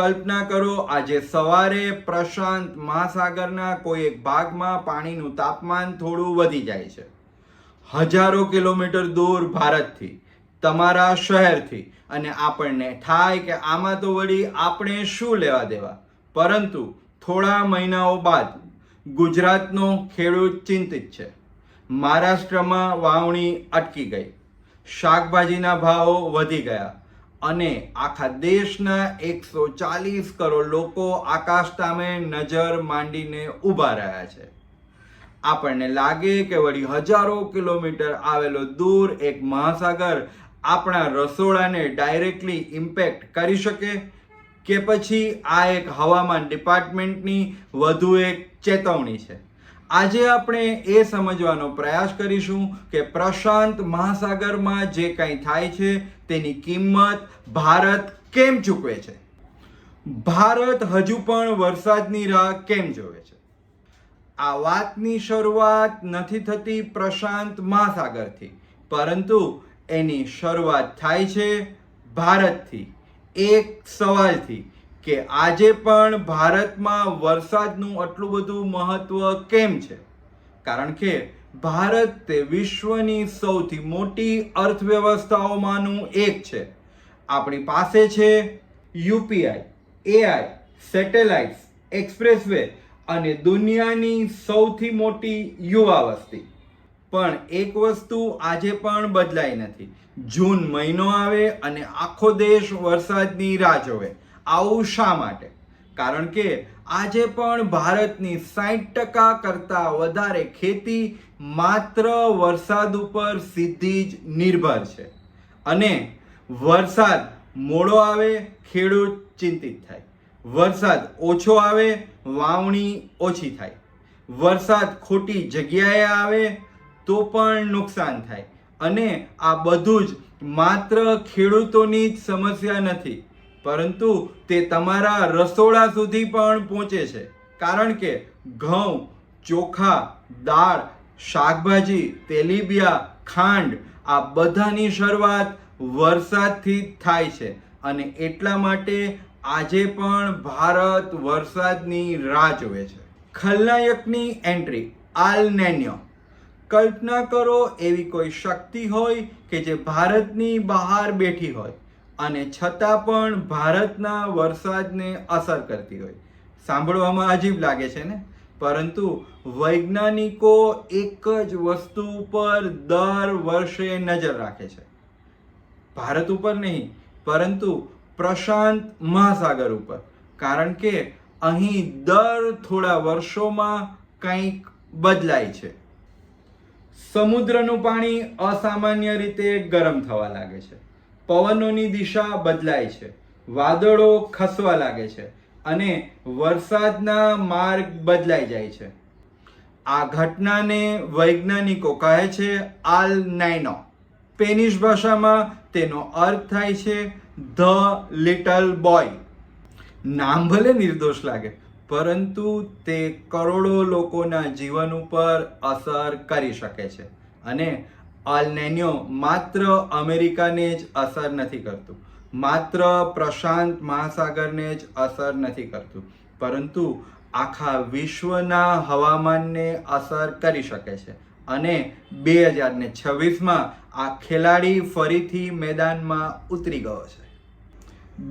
કલ્પના કરો, આજે સવારે પ્રશાંત મહાસાગરના કોઈ એક ભાગમાં પાણીનું તાપમાન થોડું વધી જાય છે. હજારો કિલોમીટર દૂર ભારતથી, તમારા શહેરથી, અને આપણને થાય કે આમાં તો વળી આપણે શું લેવા દેવા. પરંતુ થોડા મહિનાઓ બાદ ગુજરાતનો ખેડૂત ચિંતિત છે. મહારાષ્ટ્રમાં વાવણી અટકી ગઈ, શાકભાજીના ભાવો વધી ગયા અને આખા દેશના 140 કરોડ લોકો આકાશ સામે નજર માંડીને ઊભા રહ્યા છે. આપણને લાગે કે વળી હજારો કિલોમીટર આવેલો દૂર એક મહાસાગર આપણા રસોડાને ડાયરેક્ટલી ઇમ્પેક્ટ કરી શકે, કે પછી આ એક હવામાન ડિપાર્ટમેન્ટની વધુ એક ચેતવણી છે. આજે આપણે એ સમજવાનો પ્રયાસ કરીશું કે પ્રશાંત મહાસાગરમાં જે કંઈ થાય છે તેની કિંમત ભારત કેમ ચૂકવે છે. ભારત હજુ પણ વરસાદની રાહ કેમ જોવે છે. આ વાતની શરૂઆત નથી થતી પ્રશાંત મહાસાગરથી, પરંતુ એની શરૂઆત થાય છે ભારતથી, એક સવાલથી કે આજે પણ ભારતમાં વરસાદનું આટલું બધું મહત્વ કેમ છે. કારણ કે ભારત તે વિશ્વની સૌથી મોટી અર્થવ્યવસ્થાઓમાંનું એક છે. આપણી પાસે છે યુપીઆઈ, એઆઈ, સેટેલાઇટ્સ, એક્સપ્રેસવે અને દુનિયાની સૌથી મોટી યુવા વસ્તી. પણ એક વસ્તુ આજે પણ બદલાઈ નથી. જૂન મહિનો આવે અને આખો દેશ વરસાદની રાહ જોવે. આવું શા માટે? કારણ કે આજે પણ ભારતની 60% કરતાં વધારે ખેતી માત્ર વરસાદ ઉપર સીધી જ નિર્ભર છે. અને વરસાદ મોડો આવે, ખેડૂત ચિંતિત થાય. વરસાદ ઓછો આવે, વાવણી ઓછી થાય. વરસાદ ખોટી જગ્યાએ આવે તો પણ નુકસાન થાય. અને આ બધું જ માત્ર ખેડૂતોની જ સમસ્યા નથી, પરંતુ તે તમારા રસોડા સુધી પણ પહોંચે છે. કારણ કે ઘઉં, ચોખા, દાળ, શાકભાજી, તેલીબિયા, ખાંડ, આ બધાની શરૂઆત વરસાદથી જ થાય છે. અને એટલા માટે આજે પણ ભારત વરસાદની રાહ જોવે છે. ખલનાયકની એન્ટ્રી, આલ નેન્યો. કલ્પના કરો એવી કોઈ શક્તિ હોય કે જે ભારતની બહાર બેઠી હોય અને છતાં પણ ભારતના વરસાદને અસર કરતી હોય. સાંભળવામાં અજીબ લાગે છે ને? પરંતુ વૈજ્ઞાનિકો એક જ વસ્તુ ઉપર દર વર્ષે નજર રાખે છે. ભારત ઉપર નહીં, પરંતુ પ્રશાંત મહાસાગર ઉપર. કારણ કે અહીં દર થોડા વર્ષોમાં કંઈક બદલાય છે. સમુદ્રનું પાણી અસામાન્ય રીતે ગરમ થવા લાગે છે. પવનોની દિશા બદલાય છે. વાદળો ખસવા લાગે છે અને વરસાદના માર્ગ બદલાઈ જાય છે. આ ઘટનાને વૈજ્ઞાનિકો કહે છે આલ નાઇનો. સ્પેનિશ ભાષામાં તેનો અર્થ થાય છે ધ લિટલ બોય. નામ ભલે નિર્દોષ લાગે, પરંતુ તે કરોડો લોકોના જીવન ઉપર અસર કરી શકે છે. અને અલ નેન્યો માત્ર અમેરિકાને જ અસર નથી કરતું, માત્ર પ્રશાંત મહાસાગરને જ અસર નથી કરતું, પરંતુ આખા વિશ્વના હવામાનને અસર કરી શકે છે. અને 2026માં આ ખેલાડી ફરીથી મેદાનમાં ઉતરી ગયો છે.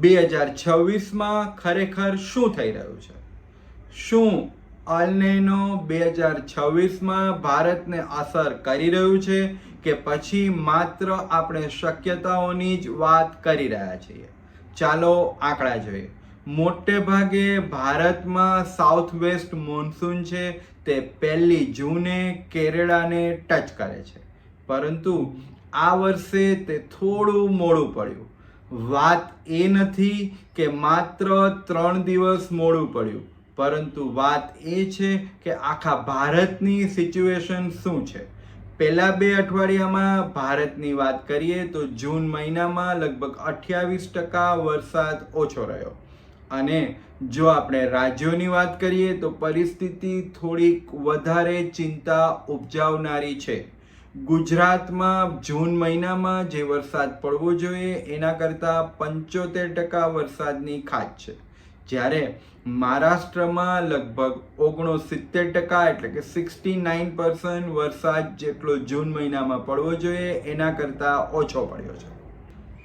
2026માં ખરેખર શું થઈ રહ્યું છે? શું અલ નેનો 2026માં ભારતને અસર કરી રહ્યું છે, કે પછી માત્ર આપણે શક્યતાઓની જ વાત કરી રહ્યા છીએ? ચાલો આંકડા જોઈએ. મોટે ભાગે ભારતમાં સાઉથ વેસ્ટ મોન્સૂન છે તે 1 જૂને કેરળાને ટચ કરે છે. પરંતુ આ વર્ષે તે થોડું મોડું પડ્યું. વાત એ નથી કે માત્ર 3 દિવસ મોડું પડ્યું, પરંતુ વાત એ છે કે આખા ભારતની સિચ્યુએશન શું છે. પહેલા 2 અઠવાડિયામાં ભારતની વાત કરીએ તો જૂન મહિનામાં લગભગ 28% વરસાદ ઓછો રહ્યો. અને જો આપણે રાજ્યોની વાત કરીએ તો પરિસ્થિતિ થોડીક વધારે ચિંતા ઉપજાવનારી છે. ગુજરાતમાં જૂન મહિનામાં જે વરસાદ પડવો જોઈએ એના કરતાં 75% વરસાદની ખાચ છે. જ્યારે મહારાષ્ટ્રમાં લગભગ 69% એટલે કે 69% વરસાદ જેટલો જૂન મહિનામાં પડવો જોઈએ એના કરતાં ઓછો પડ્યો છે.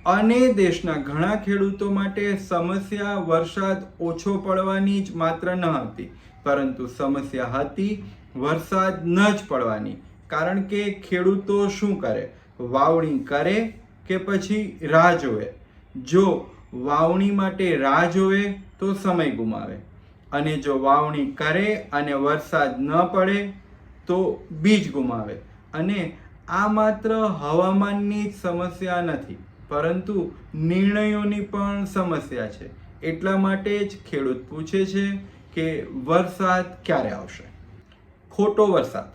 અને દેશના ઘણા ખેડૂતો માટે સમસ્યા વરસાદ ઓછો પડવાની જ માત્ર ન હતી, પરંતુ સમસ્યા હતી વરસાદ ન જ પડવાની. કારણ કે ખેડૂતો શું કરે? વાવણી કરે કે પછી રાહ જોવે? જો વાવણી માટે રાહ જોવે તો સમય ગુમાવે, અને જો વાવણી કરે અને વરસાદ ન પડે તો બીજ ગુમાવે. અને આ માત્ર હવામાનની જ સમસ્યા નથી, પરંતુ નિર્ણયોની પણ સમસ્યા છે. એટલા માટે જ ખેડૂત પૂછે છે કે વરસાદ ક્યારે આવશે? ખોટો વરસાદ.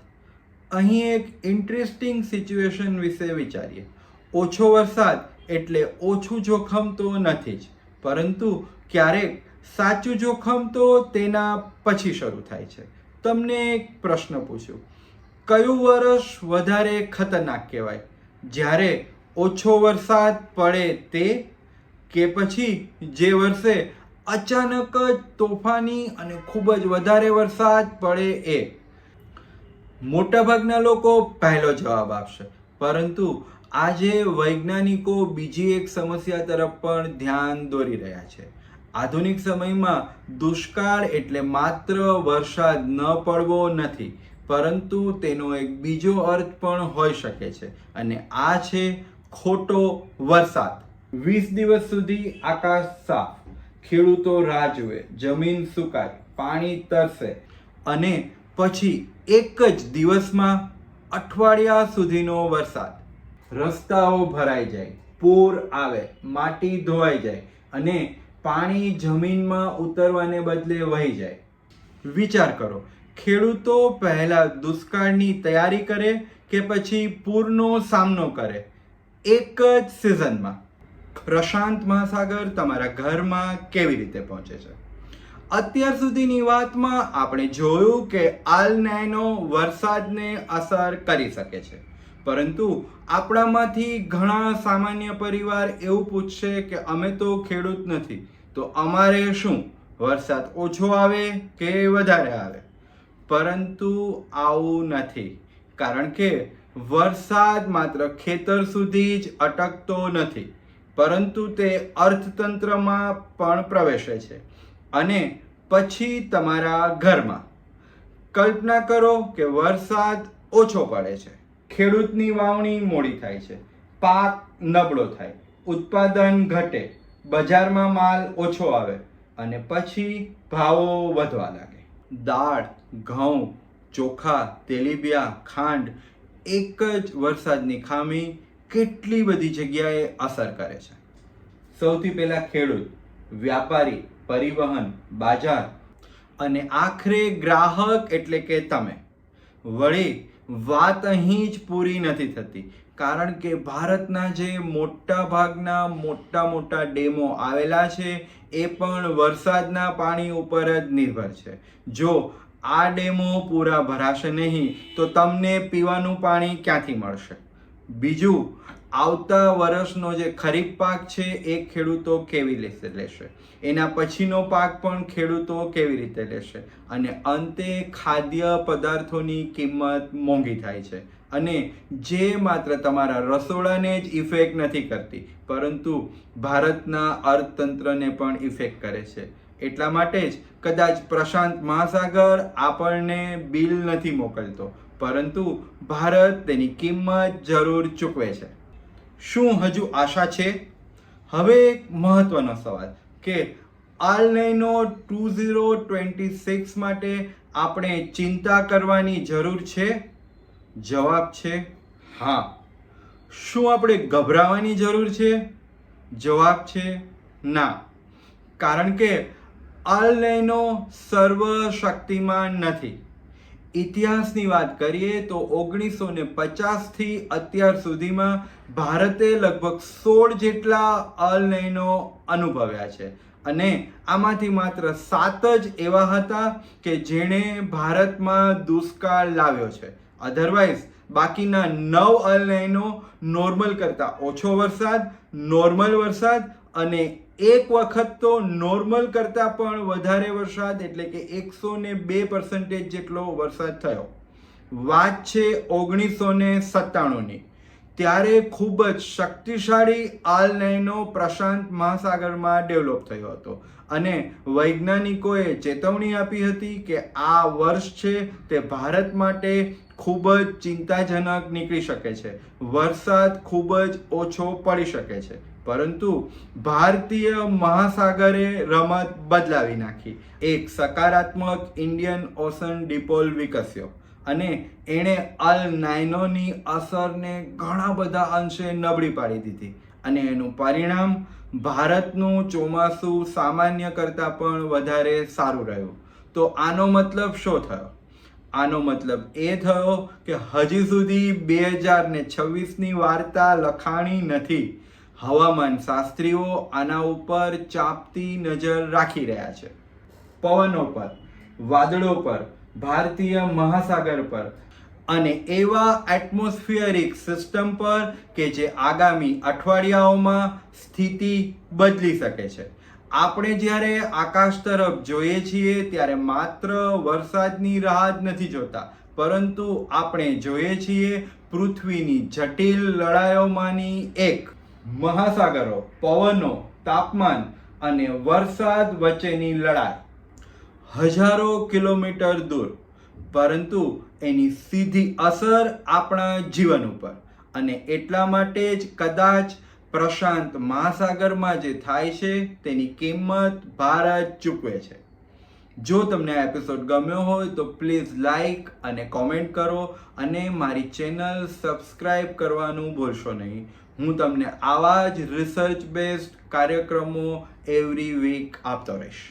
અહીં એક ઇન્ટરેસ્ટિંગ સિચ્યુએશન વિશે વિચારીએ. ઓછો વરસાદ એટલે ઓછું જોખમ તો નથી જ, પરંતુ ક્યારેક સાચું જોખમ તો તેના પછી શરૂ થાય છે. તમને એક પ્રશ્ન પૂછું, કયું વર્ષ વધારે ખતરનાક કહેવાય? જ્યારે ઓછો વરસાદ પડે તે, કે પછી જે વર્ષે અચાનક જ તોફાની અને ખૂબ જ વધારે વરસાદ પડે એ? મોટાભાગના લોકો પહેલો જવાબ આપશે, પરંતુ આજે વૈજ્ઞાનિકો બીજી એક સમસ્યા તરફ પણ ધ્યાન દોરી રહ્યા છે. આધુનિક સમયમાં દુષ્કાળ એટલે માત્ર વરસાદ ન પડવો નથી, પરંતુ તેનો એક બીજો અર્થ પણ હોઈ શકે છે, અને આ છે ખોટો વરસાદ. 20 દિવસ સુધી આકાશ સાફ, ખેડૂતો રાહ જુએ, જમીન સુકાય, પાણી તરસે, અને પછી એક જ દિવસમાં અઠવાડિયા સુધીનો વરસાદ. રસ્તાઓ ભરાઈ જાય, પૂર આવે, માટી ધોવાઈ જાય અને પાણી જમીનમાં ઉતરવાને બદલે વહી જાય. વિચાર કરો, ખેડૂતો પહેલા દુષ્કાળની તૈયારી કરે કે પછી પૂરનો સામનો કરે એક જ સિઝનમાં? પ્રશાંત મહાસાગર તમારા ઘરમાં કેવી રીતે પહોંચે છે? અત્યાર સુધીની વાતમાં આપણે જોયું કે આલ નાઇનો વરસાદને અસર કરી શકે છે, પરંતુ આપણામાંથી ઘણા સામાન્ય પરિવાર એવું પૂછશે કે અમે તો ખેડૂત નથી, તો અમારે શું? વરસાદ ઓછો આવે કે વધારે આવે? પરંતુ આવું નથી, કારણ કે વરસાદ માત્ર ખેતર સુધી જ અટકતો નથી, પરંતુ તે અર્થતંત્રમાં પણ પ્રવેશે છે, અને પછી તમારા ઘરમાં. કલ્પના કરો કે વરસાદ ઓછો પડે છે, ખેડૂતની વાવણી મોડી થાય છે, પાક નબળો થાય, ઉત્પાદન ઘટે, બજારમાં માલ ઓછો આવે, અને પછી ભાવો વધવા લાગે. દાળ, ઘઉં, ચોખા, તેલીબિયા, ખાંડ, એક જ વરસાદની ખામી કેટલી બધી જગ્યાએ અસર કરે છે. સૌથી પહેલા ખેડૂત, વ્યાપારી, પરિવહન, બાજાર, અને આખરે ગ્રાહક એટલે કે તમે. વળી વાત અહીં જ પૂરી નથી થતી, કારણ કે ભારતના જે મોટા ભાગના મોટા ડેમો આવેલા છે એ પણ વરસાદના પાણી ઉપર જ નિર્ભર છે. જો આ ડેમો પૂરા ભરાશે નહીં તો તમને પીવાનું પાણી ક્યાંથી મળશે? બીજું, આવતા વર્ષનો જે ખરીફ પાક છે એ ખેડૂતો કેવી રીતે લેશે? એના પછીનો પાક પણ ખેડૂતો કેવી રીતે લેશે? અને અંતે ખાદ્ય પદાર્થોની કિંમત મોંઘી થાય છે, અને જે માત્ર તમારા રસોડાને જ ઇફેક્ટ નથી કરતી, પરંતુ ભારતના અર્થતંત્રને પણ ઇફેક્ટ કરે છે. એટલા માટે જ કદાચ પ્રશાંત મહાસાગર આપણને બિલ નથી મોકલતો, પરંતુ ભારત તેની કિંમત જરૂર ચૂકવે છે. શું હજુ આશા છે? હવે એક મહત્વનો સવાલ કે આલ નાઇનો 2026 માટે આપણે ચિંતા કરવાની જરૂર છે? જવાબ છે હા. શું આપણે ગભરાવાની જરૂર છે? જવાબ છે ના. કારણ કે આલ નાઇનો સર્વશક્તિમાન નથી. ઇતિહાસની વાત કરીએ તો 1950 થી અત્યાર સુધીમાં ભારતે લગભગ 16 જેટલા આલ નાઇનો અનુભવ્યા છે, અને આમાંથી માત્ર 7 જ એવા હતા કે જેણે ભારતમાં દુષ્કાળ લાવ્યો છે. અધરવાઇઝ બાકીના 9 આલ નાઇનો નોર્મલ કરતાં ઓછો વરસાદ, નોર્મલ વરસાદ અને એક વખત તો નોર્મલ કરતાં પણ વધારે વરસાદ એટલે કે 102% જેટલો વરસાદ થયો. વાત છે 1997ની. ત્યારે ખૂબ જ શક્તિશાળી આલ નૈનો પ્રશાંત મહાસાગરમાં ડેવલપ થયો હતો અને વૈજ્ઞાનિકોએ ચેતવણી આપી હતી કે આ વર્ષ છે તે ભારત માટે ખૂબ જ ચિંતાજનક નીકળી શકે છે. વરસાદ ખૂબ જ ઓછો પડી શકે છે. પરંતુ ભારતીય મહાસાગરે રમત બદલાવી નાખી. એક સકારાત્મક ઇન્ડિયન ઓશન ડિપોલ વિકસ્યો અને એણે અલ નાઇનોની અસરને ઘણા બધા અંશે નબળી પાડી દીધી અને એનું પરિણામ ભારતનું ચોમાસું સામાન્ય કરતાં પણ વધારે સારું રહ્યું. તો આનો મતલબ શું થયો? આનો મતલબ એ થયો કે હજી સુધી 2026ની વાર્તા લખાણી નથી. હવામાન શાસ્ત્રીઓ આના ઉપર ચાંપતી નજર રાખી રહ્યા છે. પવનો પર, વાદળો પર, ભારતીય મહાસાગર પર અને એવા એટમોસ્ફિયરિક સિસ્ટમ પર કે જે આગામી અઠવાડિયાઓમાં સ્થિતિ બદલી શકે છે. આપણે જ્યારે આકાશ તરફ જોઈએ છીએ ત્યારે માત્ર વરસાદની રાહ જ નથી જોતા, પરંતુ આપણે જોઈએ છીએ પૃથ્વીની જટિલ લડાઈઓમાંની એક, મહાસાગરો, પવનો, તાપમાન અને વરસાદ વચ્ચેની લડાઈ. હજારો કિલોમીટર દૂર, પરંતુ એની સીધી અસર આપણા જીવન ઉપર. અને એટલા માટે જ કદાચ પ્રશાંત મહાસાગરમાં જે થાય છે તેની કિંમત ભારત ચૂકવે છે. જો તમને આ એપિસોડ ગમ્યો હોય તો પ્લીઝ લાઈક અને કોમેન્ટ કરો અને મારી ચેનલ સબસ્ક્રાઈબ કરવાનું ભૂલશો નહીં. હું તમને આવા જ રિસર્ચ બેઝડ કાર્યક્રમો એવરી વીક આપતો રહીશ.